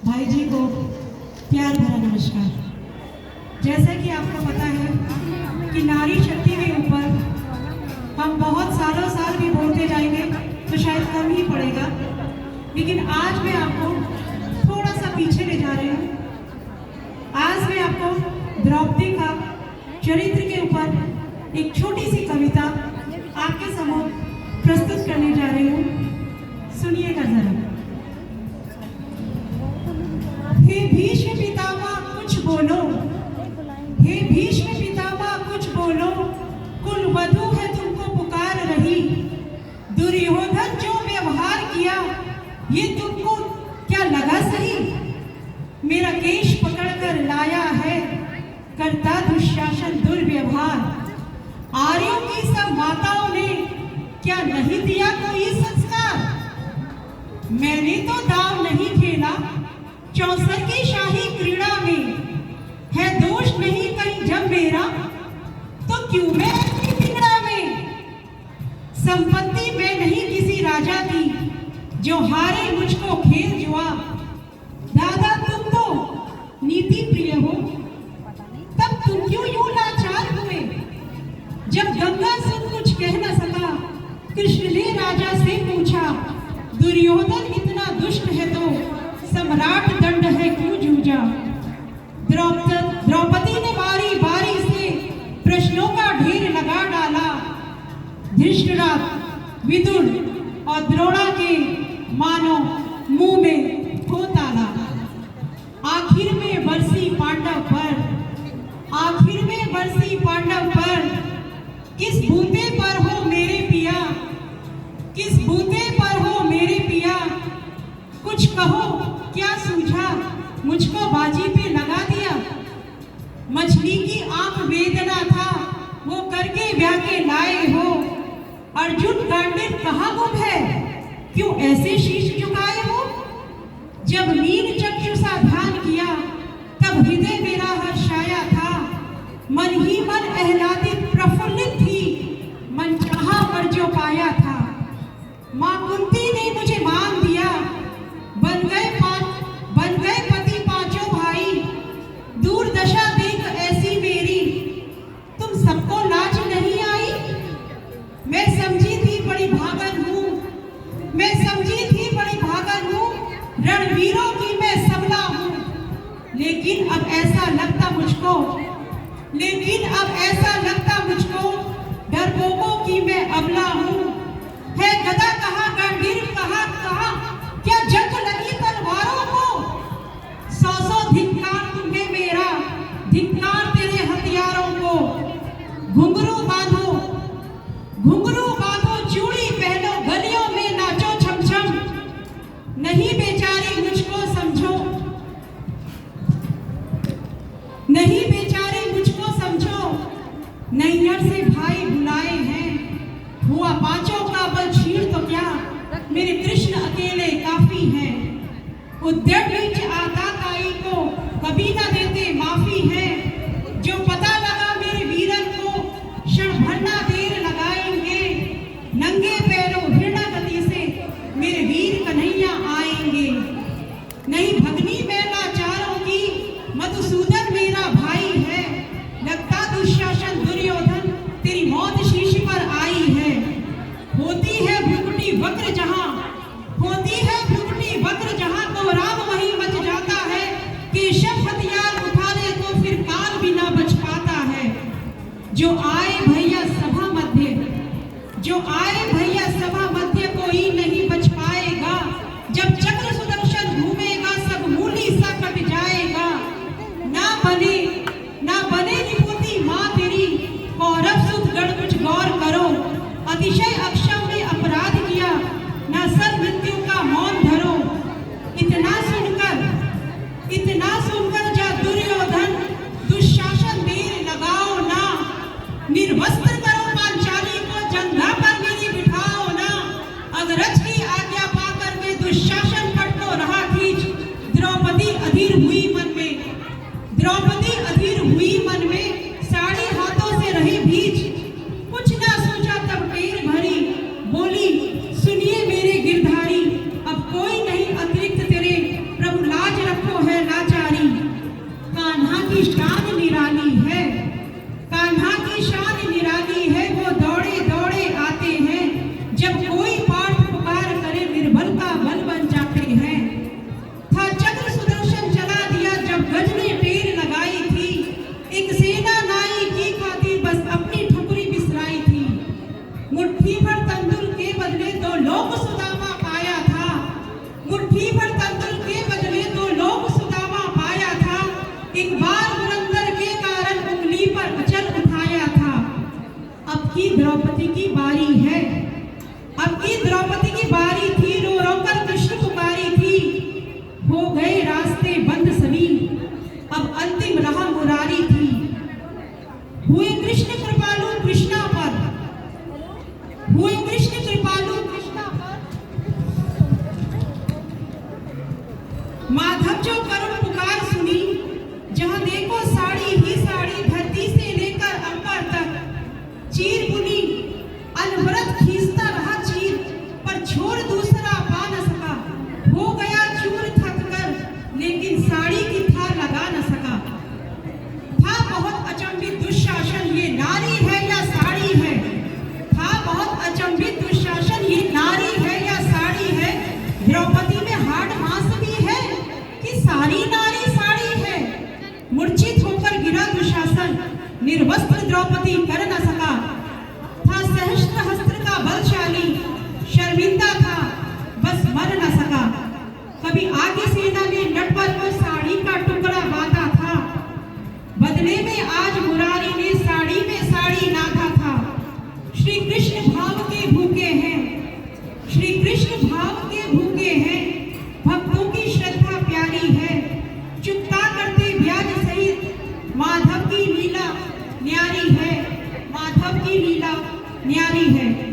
भाई जी को प्यार भरा नमस्कार। जैसा कि आपको पता है कि नारी शक्ति के ऊपर हम बहुत सालों साल भी बोलते जाएंगे तो शायद कम ही पड़ेगा, लेकिन आज मैं आपको थोड़ा सा पीछे ले जा रही हूँ। आज मैं आपको द्रौपदी का चरित्र के ऊपर एक छोटी सी कविता आपके सम्मुख प्रस्तुत करने जा रही हूँ। सुनिएगा जरा। हे भीष्म पितामह कुछ बोलो, हे भीष्म पितामह कुछ बोलो, कुल वधू है तुमको पुकार रही। दुर्योधन जो व्यवहार किया ये तुमको क्या लगा सही? मेरा केश पकड़कर लाया है करता दुशासन दुर्व्यवहार। आर्यों की सब माताओं ने क्या नहीं दिया कोई संस्कार? मैंने तो दाव नहीं खेला 64 की शाही क्रीड़ा में, है दोष नहीं कहीं जब मेरा तो क्यों मैं अपनी बिगड़ा में? संपत्ति में नहीं किसी राजा की जो हारे मुझको खेल जुआ। दादा तुम तो नीति प्रिय हो, तब तुम क्यों यूं लाचार हुए? जब गंगा सुन कुछ कह न सका कृष्ण ने राजा से पूछा। दुर्योधन इतना दुष्ट है तो सम्राट दंड है क्यों जूझा? द्रौपदी ने बारी बारी से प्रश्नों का ढेर लगा डाला। धृतराष्ट्र, विदुर और द्रोणा के मानो मुंह में हो ताला। आखिर में बरसी पांडव पर, आखिर में बरसी पांडव पर, किस बूते पर हो मेरे पिया, किस बूते पर हो मेरे पिया? कुछ कहो क्या सूझा, मुझको बाजी पे लगा दिया। मछली की आंख वेदना था वो करके ब्याह के लाए हो। अर्जुन गांडीव कहाँ गुम है, क्यों ऐसे शीश झुकाए हो? जब नील चक्षु सा ध्यान किया तब हृदय मेरा हर्षाया था। मन ही मन आह्लादित प्रफुल्लित थी, मन चाहा पर जो पाया था। मां कुंती ने मुझे मान दिया, बन गए पति पांचों भाई। दूर दशा देख ऐसी मेरी तुम सबको लाज नहीं आई। मैं समझी थी बड़ी भागन हूँ, मैं समझी थी बड़ी भागन हूँ, रणवीरों की मैं सबला हूँ। लेकिन अब ऐसा लगता मुझको, लेकिन अब ऐसा लगता मुझको डरपोकों की मैं अबला हूँ। है गदा कहाँ, गांडीव कहाँ कहाँ, क्या जंग लगी तलवारों को? 100 धिक्कार तुम्हें मेरा, धिक्कार तेरे हथियारों को। घुंघरू बांधो, घुंघरू बांधो, चूड़ी पहनो, गलियों में नाचो छम छम। नहीं बेचारी मुझको समझो, नहीं बेचारी मुझको समझो। नैहर से भाई बुलाए हैं, हुआ पांचों का बल छीड़ तो क्या, मेरे कृष्ण अकेले काफी हैं। उद्यत बीच आताताई को कभी न देते माफी है। जो पता लगा मेरे वीरन को क्षण भर ना देर लगाएंगे। नंगे पैरों हृदय गति से मेरे वीर कन्हैया आएंगे। नहीं भगनी मैं लाचारों की, मधुसूदन मेरा भाई है। लगता दुशासन दुर्योधन तेरी मौत शीश पर आई है। होती है भ्रुकुटी वक्र जहां, होती है भ्रुकुटी वक्र जहां, तो राम वही मच जाता है। केशव हथियार उठा ले तो फिर काल भी ना बच पाता है। जो आए भैया सभा मध्य, जो आए भैया सभा मध्य, कोई नहीं बच पाएगा। जब चक्र सुदर्शन घूमेगा सब मूली सा कट जाएगा। ना बने विभूति माँ तेरी, कौरव सुत गण कुछ गौर करो। अतिशय अक्षम में अपराध किया, ना सर मृत्यु का मौन धरो। इतना सुनकर जा दुर्योधन, दुशासन देर लगाओ ना। निर्वस्त्र करो पांचाली को, जंघा पर मेरी बिठाओ ना। अग्रज की आज्ञा पाकर के दुशासन पट को रहा खींच। द्रौपदी अधीर हुई मन में, द्रौपदी अधीर हुई मन में, साड़ी हाथों से रही भीज। कुछ ना सोचा तब टेर भरी, बोली सुनिए मेरे गिरधारी, अब कोई नहीं अतिरिक्त तेरे, प्रभु लाज रख माधव जो करुण पुकार सुनी, जहां देखो साड़ी ही साड़ी, धरती से लेकर अंबर तक चीर बुनी, अनवरत खींचता रहा चीर, पर छोर दूसरा पा न सका। हो गया चूर थक कर, लेकिन साड़ी की था लगा न सका। था बहुत अचंभित दुशासन, ये नारी है या साड़ी है। था बहुत अचंभित दुशासन, ये नारी है या साड़ी है। द्रौपदी में हाड़ मांस भी है कि सारी नारी साड़ी है। मूर्छित होकर गिरा दुशासन, निर्वस्त्र द्रौपदी कर न सका। था सहस्त्र हस्त्र का बलशाली, शर्मिंदा था बस मर न सका। कभी आगे सेना ने नटवर को साड़ी का टुकड़ा बांधा था, बदले में आज मुरारी ने साड़ी में साड़ी नाथा था। श्री कृष्ण भाव के भूखे हैं, श्री कृष्ण भाव के भूखे हैं, भक्तों की श्रद्धा प्यारी है। चुकता करते ब्याज सहित, माधव की लीला न्यारी है, माधव की लीला न्यारी है।